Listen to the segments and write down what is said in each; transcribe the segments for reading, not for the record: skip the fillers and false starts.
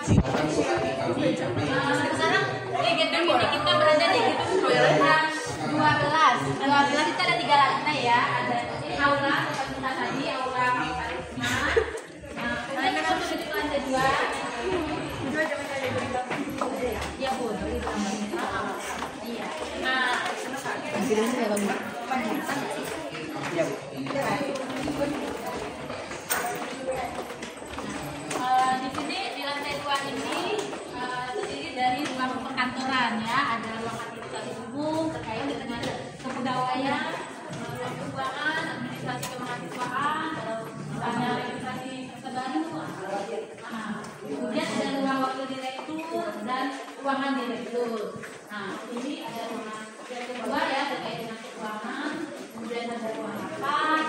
Sekarang ini kita berada di gedung 12 itu ada 3 lantai ya. Ada aula seperti kita tadi, aula Karisma. Kalian akan menuju ke lantai 2. Iya Bu. Iya. Di sini di lantai 2 ini terdiri dari ruang perkantoran ya, ada ruang administrasi umum terkait dengan kepegawaian, ruang keuangan, administrasi kemahasiswaan, ada administrasi terbaru. Kemudian ada ruang wakil direktur dan ruangan direktur. Nah, ini ada ruangan yang kedua ya terkait dengan keuangan, kemudian ada ruang rapat.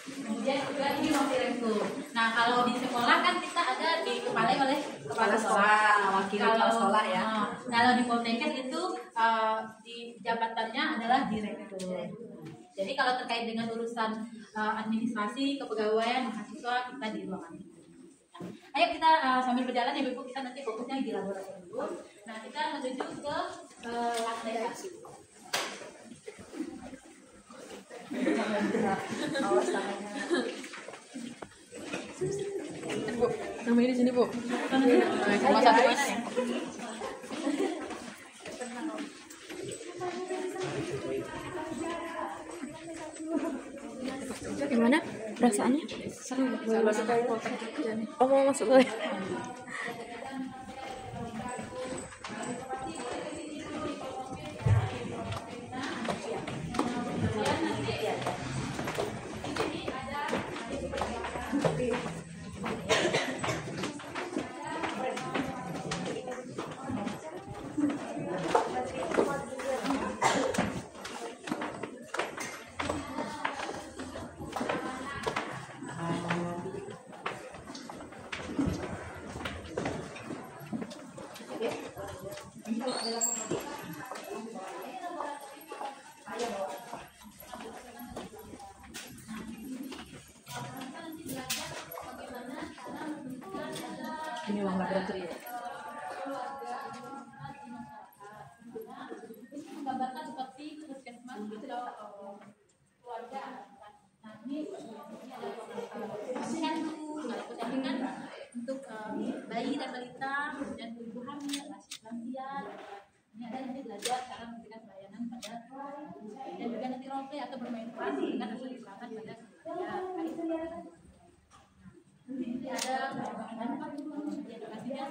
Kemudian juga ini wakil direktur. Nah, kalau di sekolah kan kita ada dikepalai oleh kepala sekolah, wakil kepala sekolah ya. Kalau di Poltekkes itu di jabatannya adalah direktur. Jadi kalau terkait dengan urusan administrasi, kepegawaian, mahasiswa kita di ruangan itu. Ayo kita sambil berjalan ya Ibu, kita nanti fokusnya di laboratorium dulu. Nah, kita menuju ke lantai atas. Bu, namanya di sini Bu. Rumah sakit mana ya? Gimana perasaannya? Seru. Oh, mau masuk lagi. Ini uang laboratorium. Menggambarkan seperti puskesmas atau keluarga. Nah, ini ada posyandu, ada posyandu kan untuk bayi dan balita, kemudian ibu hamil, lansia. Ini ada nanti belajar cara memberikan pelayanan pada dan juga nanti role play atau bermain peran dengan hasil diserahkan pada ini ada edukasinya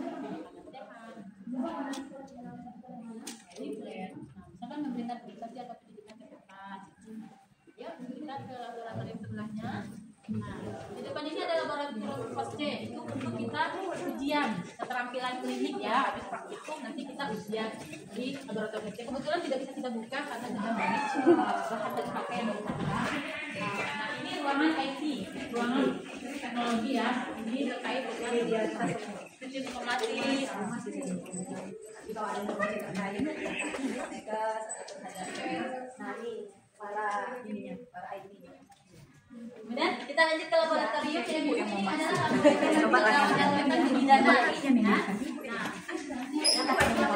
seperti makanan sehat, misalkan memberikan edukasi atau pendidikan kesehatan. Yuk kita ke laboratorium sebelahnya. Nah, di depan ini ada laboratorium pos C, itu untuk kita ujian keterampilan klinik ya, habis praktikum nanti kita ujian di laboratorium C. Kebetulan tidak bisa kita buka karena sudah banyak bahan dan pakaian yang digunakan. Nah, ini ruangan IT, ruangan teknologi ya, ini terkait dengan sistem informasi. Kalau ada informasi terkait nah ini para ininya, para IT-nya. Kemudian kita lanjut ke laboratorium ya Bu. Ini adalah laboratorium yang didana. Yang berkaitan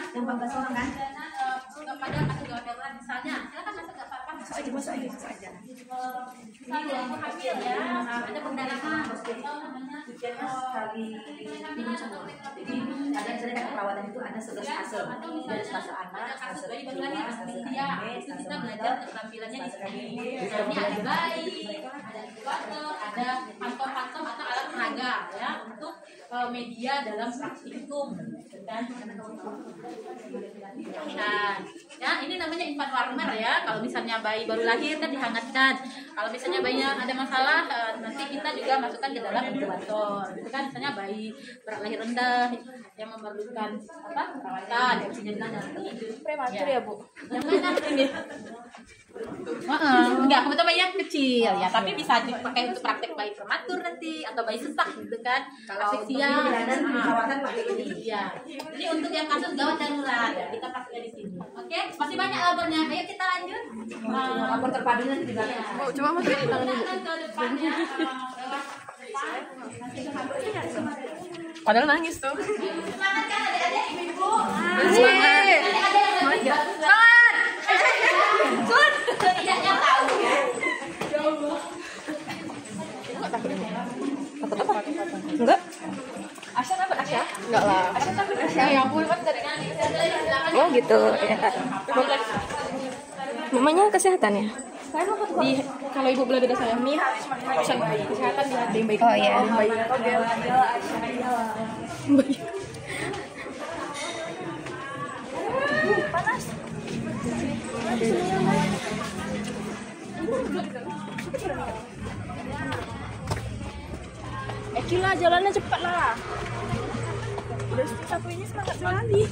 dengan asuhan kepada kasus gawat darurat misalnya. Silakan masuk nggak apa-apa. Masuk aja. Misalnya aku hamil ya, ada pendarahan, namanya ujiannya sekali jadi ada perawatan itu ada 11 fase. Atau misalnya ada kasus bayi baru lahir dia itu kita belajar keterampilannya di sini. Ini ada bayi, ada inkubator, ada pantom atau alat peraga ya untuk media dalam praktikum dan ya ini namanya infant warmer ya. Kalau misalnya bayi baru lahir kan dihangatkan. Kalau misalnya bayinya ada masalah nanti kita juga masukkan ke dalam inkubator. Itu kan misalnya bayi berat lahir rendah yang memerlukan perawatan, oksigen nanti Prematur ya Bu. yang mana ini? Enggak, kebetulan bayi yang kecil ya, tapi bisa dipakai untuk praktek bayi prematur nanti atau bayi sesak gitu kan. Kalau Aseksia, perawatan pakai ini. ya. Ini untuk yang kasus gawat darurat ya, kita pakai di sini. Oke, masih banyak labornya. Ayo kita lanjut. Lapor terpadu nanti di belakang. Bu, coba masukin tangan Ibu. Kita akan ke depannya lewat depan. Padahal nangis tuh. Semangat kan adik-adik ibu-ibu. Semangat. Tidaknya tahu ya. Takut apa? Enggak. Asya dapat Asya? Enggak lah. Asya dapat Asya. Ya ampun, kan dari Oh gitu ya. Mamanya kesehatan ya? di kalau ibu belah dada saya mie kesehatan di hati yang baik. Oh iya. Gila, jalannya cepat lah. Udah satu ini semangat sekali.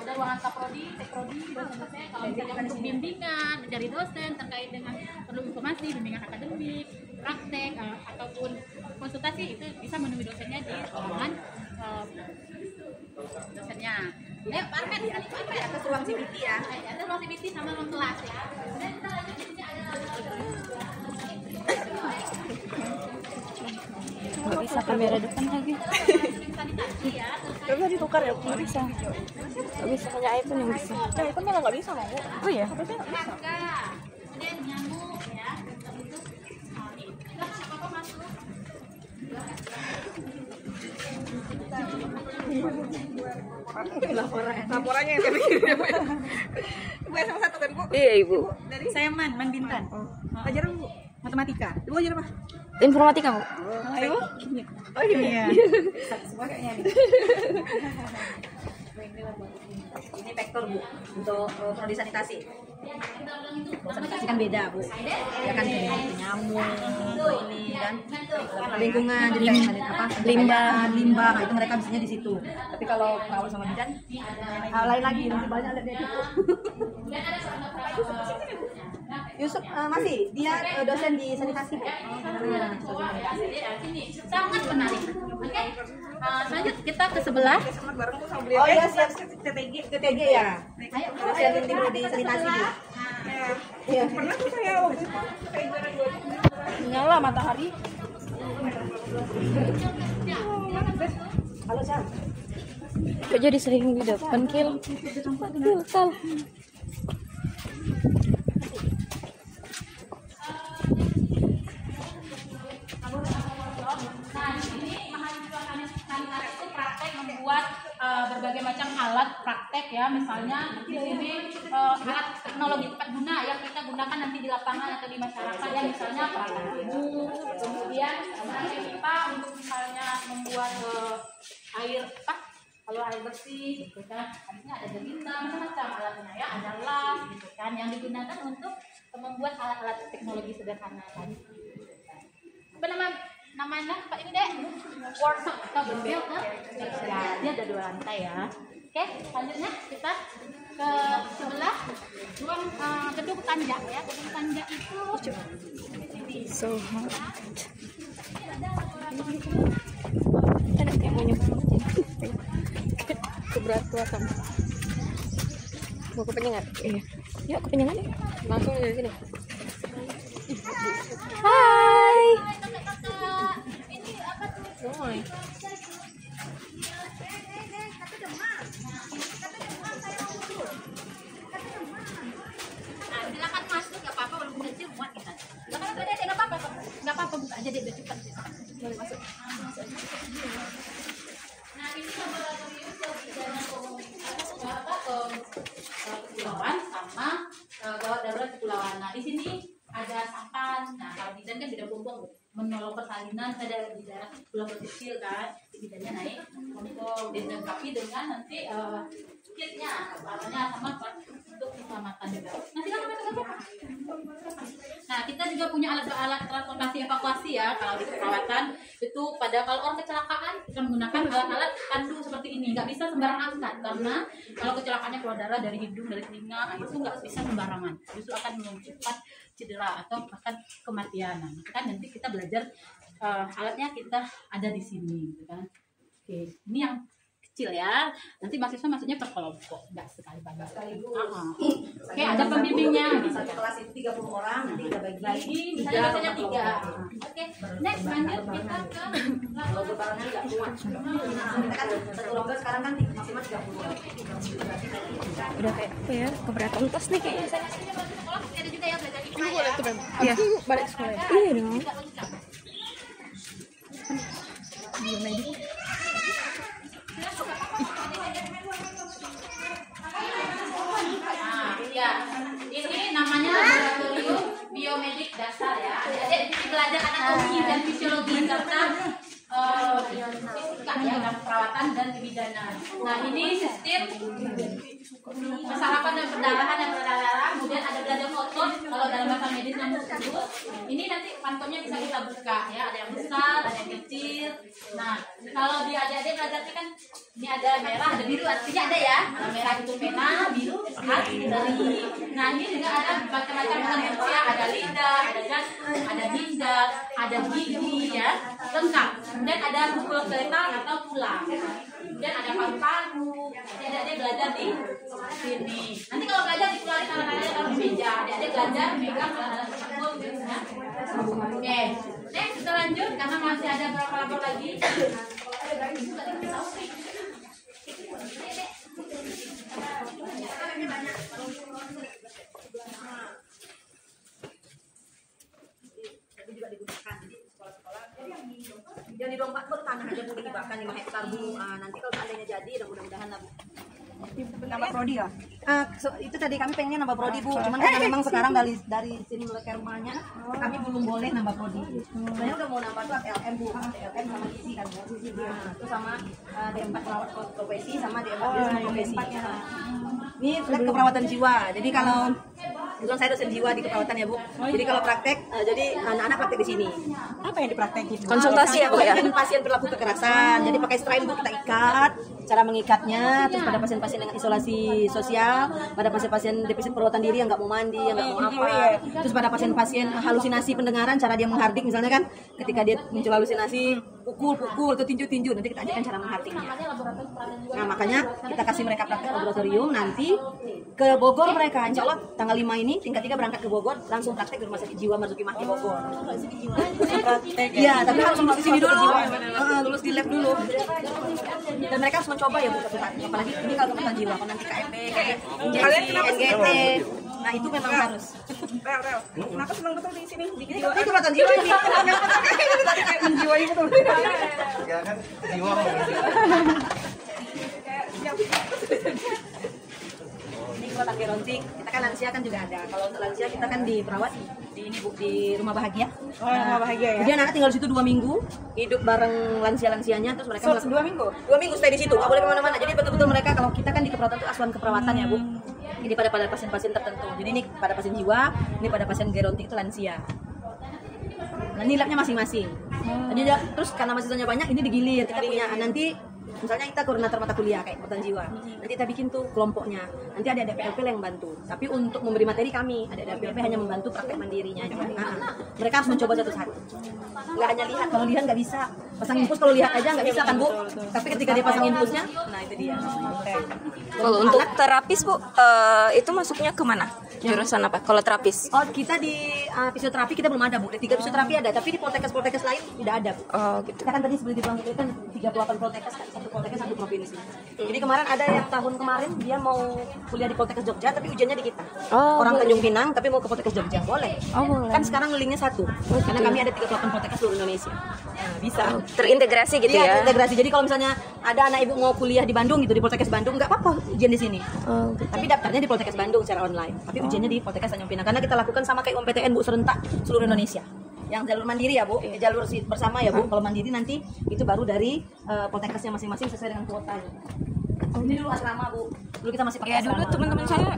Ada ruangan kaprodi, tekprodi, dosen-dosen. Kalau misalnya untuk bimbingan mencari dosen terkait dengan perlu informasi, bimbingan akademik, praktek ataupun konsultasi itu bisa menemui dosennya di ruangan dosennya. Ayo, parket di atas ruang CBT ya. Ada ruang CBT sama ruang kelas ya. Dan kita lanjut di sini ada Nggak bisa kamera depan lagi. sanitasi ya. Gak bisa ditukar ya? Nggak bisa. Nggak bisa hanya iPhone yang bisa. Ya, itu malah gak bisa mau. Oh iya. Maka kemudian nyamuk ya untuk nggak apa-apa masuk. Laporannya yang saya bikin ya, Bu. Ibu yang sama satu kan, Bu? Iya ibu. Dari saya Man Bintan. Pelajaran Bu, matematika. Ibu ajar apa? Informatika bu. Ayo. Oh iya. Semua kayaknya nih. Ini vektor Bu untuk prodi sanitasi. Sanitasi kan beda Bu. Ya kan kayak nyamuk, ini kan lingkungan jadi kayak apa? Limbah. Nah, itu mereka bisanya di situ. Tapi kalau pengawal sama bidan lain lagi lebih banyak lihat dia itu. Yusuf masih dia dosen di sanitasi Bu. Ini sangat menarik. Oke. Selanjutnya kita ke sebelah. Oh iya siap TTG ya. Dosen di prodi sanitasi Bu. Iya. Pernah tuh saya waktu itu nyala matahari. Halo Sam. Kok jadi sering di depan Kil? Kal. Nah, di sini mahasiswa sanitasi itu praktek membuat berbagai macam alat praktek ya, misalnya di sini alat teknologi tepat guna yang kita gunakan nanti di lapangan atau di masyarakat ya, misalnya peralatan ibu, kemudian pipa untuk misalnya membuat air kalau air bersih gitu kan, artinya ada derita macam-macam alatnya ya, ada las gitu kan yang digunakan untuk membuat alat-alat teknologi sederhana tadi. Apa namanya Pak ini deh, workshop atau build ya, dia ada 2 lantai ya. Oke, selanjutnya kita ke sebelah ruang gedung tanja ya. Gedung tanja itu So hot. Ada kayak banyak keberatuan. Mau ke penyengat? Iya. Yuk ke penyengat ya. Langsung dari sini. Hai. ini apa tuh? Oi. Nah, silakan masuk, nggak apa-apa walaupun kecil muat kita. Silakan masuk deh, nggak apa-apa buka aja deh, udah cepat. Boleh masuk. Nah, ini laboratorium pidana sama gawat darurat kepulauan. Nah, di sini ada sampan. Nah, kalau bidan kan bidan pompong menolong persalinan, ada di daerah pulau kecil kan, bidannya naik pompong dan dilengkapi dengan nanti kitnya, alatnya sama untuk keselamatan juga. Nah, silakan. Nah, kita juga punya alat-alat transportasi evakuasi ya. Kalau di perawatan itu kalau orang kecelakaan kita menggunakan alat-alat pandu seperti ini. Nggak bisa sembarang angkat karena kalau kecelakaannya keluar darah dari hidung, dari telinga, itu nggak bisa sembarangan. Justru akan mencepat cedera atau bahkan kematian. Nah, kan nanti kita belajar alatnya kita ada di sini, gitu kan. Oke, ini yang kecil ya. Nanti mahasiswa masuknya per kelompok, enggak sekali pada sekaligus. Oke, ada pembimbingnya. Satu kelas itu 30 orang, nanti kita bagi misalnya misalnya 3. Oke, next lanjut kita ke kalau bebarengan nggak muat. Kita kan satu lomba sekarang kan maksimal 30 orang. Udah kayak apa ya? Keberatan tos nih kayaknya. ada juga yang belajar IPA Boleh ya. tuh, Bem. Iya. Aku balik sekolah ya. Iya dong. Nah, ya. Ini namanya laboratorium biomedik dasar ya. Jadi belajar anatomi dan fisiologi serta fisika ya, dan perawatan dan kebidanan. Nah, ini sistem persarapan dan perdarahan dan peredaran darah. Kemudian ada belajar otot kalau dalam bahasa medis namanya disebut. Ini nanti pantoknya bisa kita buka ya. Ada yang besar, ada yang kecil. Nah, kalau di adik-adik belajarnya kan ini ada merah, ada biru, artinya ada ya. Merah itu pena, biru hati dari. Nah, ini juga ada macam-macam manusia, ada lidah, ada jantung, ada ginjal, ada gigi ya, lengkap. Kemudian ada pukul kereta atau tulang. Kemudian ada paru-paru. Adik-adik belajar di sini. Nanti kalau belajar dikeluarin alat-alatnya taruh di meja. Adik-adik belajar megang alat-alat tersebut ya. Oke, next kita lanjut karena masih ada beberapa labor lagi. Jadi domba itu tanah aja Bu dihibahkan 5 hektar Bu. Nanti kalau seandainya jadi, dan mudah-mudahan lah Bu. Nambah prodi ya? Itu tadi kami pengennya nambah prodi Bu, cuman karena memang sekarang dari sini mulai ke rumahnya kami belum boleh nambah prodi. Sebenarnya udah mau nambah tuh LM Bu, LM sama gizi kan Bu. Itu sama D4 perawat profesi sama D4 profesi. Ini keperawatan jiwa. Jadi kalau kebetulan saya dosen jiwa di keperawatan ya Bu. Jadi kalau praktek, jadi anak-anak praktek di sini. Apa yang dipraktekin? Konsultasi ya Bu ya. Pasien berlaku kekerasan. Jadi pakai strain Bu kita ikat, cara mengikatnya. Terus pada pasien-pasien dengan isolasi sosial, pada pasien-pasien defisit perawatan diri yang nggak mau mandi, yang nggak mau apa. Terus pada pasien-pasien halusinasi pendengaran, cara dia menghardik misalnya kan, ketika dia muncul halusinasi, pukul atau tinju-tinju, nanti kita ajarkan cara menghardiknya. Nah makanya kita kasih mereka praktek laboratorium, nanti ke Bogor mereka, insya Allah tanggal 5 ini tingkat 3 berangkat ke Bogor, langsung praktek di Rumah Sakit Jiwa Marzuki Mahdi Bogor. Iya, tapi harus lulus di sini dulu, lulus di lab dulu. Dan mereka harus mencoba ya Bu satu saat, apalagi ini kalau kesehatan jiwa, kalau nanti KMP, injeksi, NGT, nah itu memang harus. Rel, kenapa senang betul di sini? Ini kesehatan jiwa ini. Tadi kayak menjiwai betul. Jangan jiwa. Ini perawatan gerontik, kita kan lansia kan juga ada. Kalau untuk lansia kita kan diperawat di ini Bu, di rumah bahagia. Oh, rumah bahagia ya. Jadi anak tinggal di situ 2 minggu, hidup bareng lansia-lansianya, terus mereka 2 minggu. 2 minggu stay di situ, nggak boleh kemana-mana. Jadi betul-betul mereka, kalau kita kan di keperawatan itu asuhan keperawatan ya Bu. Ini pada pasien-pasien tertentu. Jadi ini pada pasien jiwa, ini pada pasien gerontik itu lansia. Nah ini labnya masing-masing. Jadi terus karena mahasiswanya banyak, ini digilir. Kita punya nanti misalnya kita koordinator mata kuliah kayak keperawatan jiwa. Nanti kita bikin tuh kelompoknya. Nanti ada PLP yang bantu. Tapi untuk memberi materi kami, ada PLP hanya membantu praktek mandirinya aja. Mereka harus mencoba satu-satu. Nggak hanya lihat, kalau lihat nggak bisa. Pasang infus kalau lihat aja nggak bisa kan Bu. Tapi ketika dia pasang infusnya, nah itu dia. Kalau untuk terapis Bu, itu masuknya kemana? Jurusan apa? Kalau terapis? Oh kita di fisioterapi kita belum ada Bu. Di 3 fisioterapi ada, tapi di poltekkes lain tidak ada Bu. Oh gitu. Kita kan tadi seperti bilang kita kan 38 poltekkes kan, satu Poltekkes satu provinsi. Jadi kemarin ada yang tahun kemarin dia mau kuliah di Poltekkes Jogja tapi ujiannya di kita. Orang Tanjung Pinang tapi mau ke Poltekkes Jogja, boleh. Boleh. Kan sekarang linknya satu. Karena kami ada 38 Poltekkes seluruh Indonesia. Nah, bisa. Terintegrasi gitu Iya, ya. integrasi. Jadi kalau misalnya ada anak ibu mau kuliah di Bandung gitu di Poltekkes Bandung nggak apa-apa ujian di sini. Tapi daftarnya di Poltekkes Bandung secara online. Tapi ujiannya di Poltekkes Tanjung Pinang karena kita lakukan sama kayak UMPTN Bu serentak seluruh Indonesia. Yang jalur mandiri ya Bu, jalur bersama ya Bu. Kalau mandiri nanti itu baru dari Poltekkesnya masing-masing sesuai dengan kuotanya. Ini dulu asrama Bu. Dulu kita masih pakai Ya dulu asrama. teman-teman saya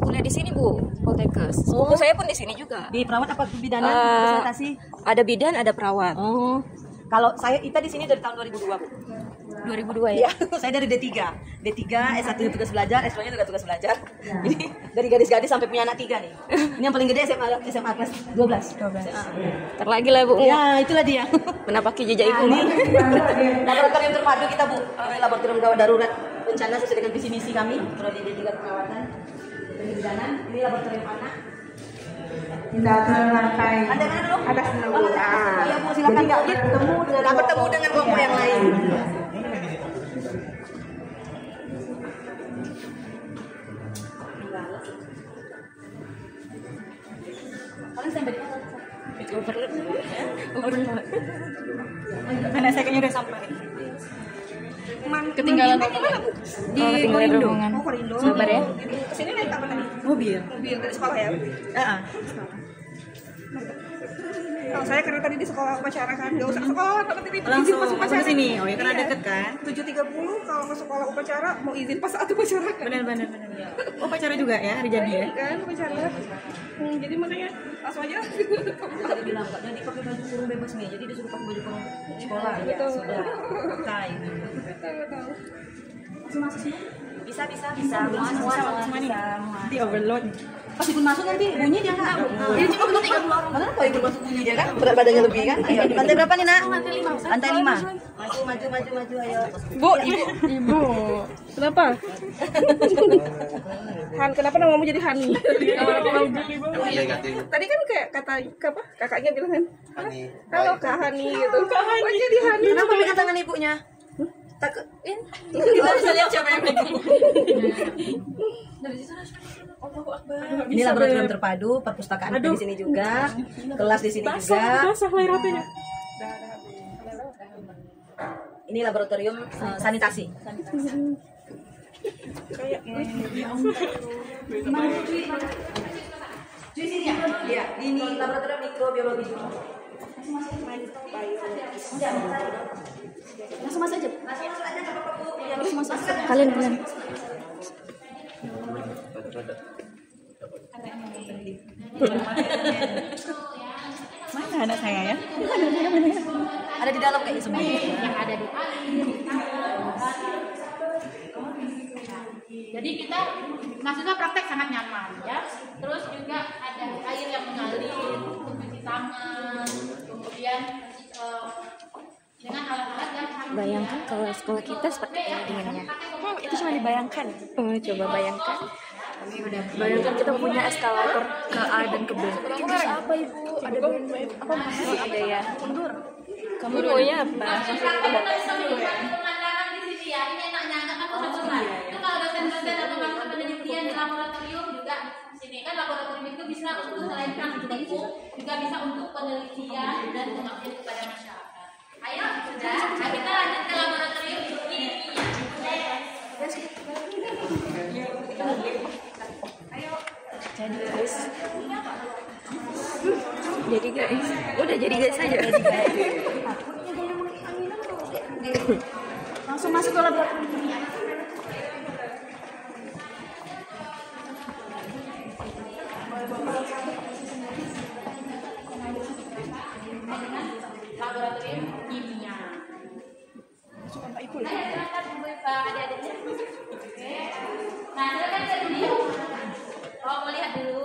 kuliah di sini Bu, Poltekkes. Sepupu saya pun di sini juga. Di perawat apa bidana fasilitasi? Ada bidan, ada perawat. Oh. Kalau kita di sini dari tahun 2002 Bu. 2002 ya. Iya, saya dari D3. D3, S1 tugas belajar, S2-nya juga tugas belajar. Jadi dari gadis-gadis sampai punya anak 3 nih. Ini yang paling gede SMA kelas 12. Ntar lagi lah Bu. Ya, itulah dia. Menapaki jejak ibu. Laboratorium terpadu kita Bu. Laboratorium gawat darurat bencana sesuai dengan visi misi kami. Prodi D3 perawatan kebidanan. Ini laboratorium anak. Kita ke lantai Ada mana dulu? atas dulu. Iya Bu, silakan Kak. Bertemu dengan kelompok yang lain. Kalian sampai di Mana saya kayaknya udah sampai. Ketinggalan Di Korindo. Oh, Korindo. Sabar ya. Kesini naik apa tadi? Mobil. Mobil dari sekolah ya? Kalau saya karena tadi di sekolah upacara kan, nggak usah sekolah, tapi izin pas upacara sini. Oh ya karena deket kan. 7.30 kalau ke sekolah upacara mau izin pas saat upacara kan. Benar. Oh, upacara juga ya hari jadi ya. Kan upacara. Jadi makanya langsung aja. Tadi bilang Kak, jadi pakai baju kurung bebas nih. Jadi disuruh pakai baju kurung sekolah ya. Sudah. Pakai. Masuk sini. Bisa. Di overload. Pas ikut masuk nanti bunyi dia nggak? Dia cuma untuk 30 orang. Kenapa ikut masuk bunyi dia kan? Berat badannya lebih kan? Ayo, lantai berapa nih Nak? Lantai 5. Maju ayo. Bu, ibu. Kenapa? Han, kenapa namamu jadi Hani? Tadi kan kayak kata apa? Kakaknya bilang kan, halo Kak Hani gitu. Kak Hani jadi Hani. Kenapa pegang tangan ibunya? Takut. Kita bisa lihat siapa yang pegang. Ini laboratorium terpadu, perpustakaan di sini juga, kelas di sini juga. Ini laboratorium sanitasi. Iya, ini laboratorium mikrobiologi juga. Langsung masuk aja. Kalian. Mana anak saya ya? Ada di dalam kayaknya semua. Yang ada di jadi kita maksudnya praktek sangat nyaman ya. Terus juga ada air yang mengalir untuk cuci tangan, kemudian dengan alat-alat yang Bayangkan kalau sekolah kita seperti ini dinginnya. Itu cuma dibayangkan. Coba bayangkan. Bayangkan kita punya eskalator ke A dan ke B. Itu apa Ibu? Ada apa masih ada ya? Kamu maunya apa? pemandangan di sini ya. Ini enaknya kan profesional. Itu kalau dosen-dosen atau mahasiswa penelitian di laboratorium juga di sini kan laboratorium itu bisa untuk selain praktikum juga bisa untuk penelitian dan pengabdian kepada masyarakat. Ayo sudah, nah, kita lanjut ke laboratorium kimia. Jadi guys, udah jadi guys aja. Langsung masuk ke laboratorium kimia. Laboratorium kimia. Adik-adiknya. Oke. Nah, silakan ke sini. Oh, mau lihat dulu.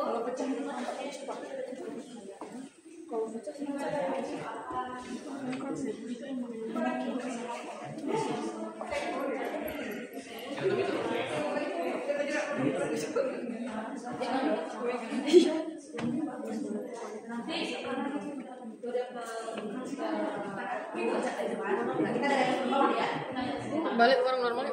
Nanti Kita dari bawah ya. Balik orang normal.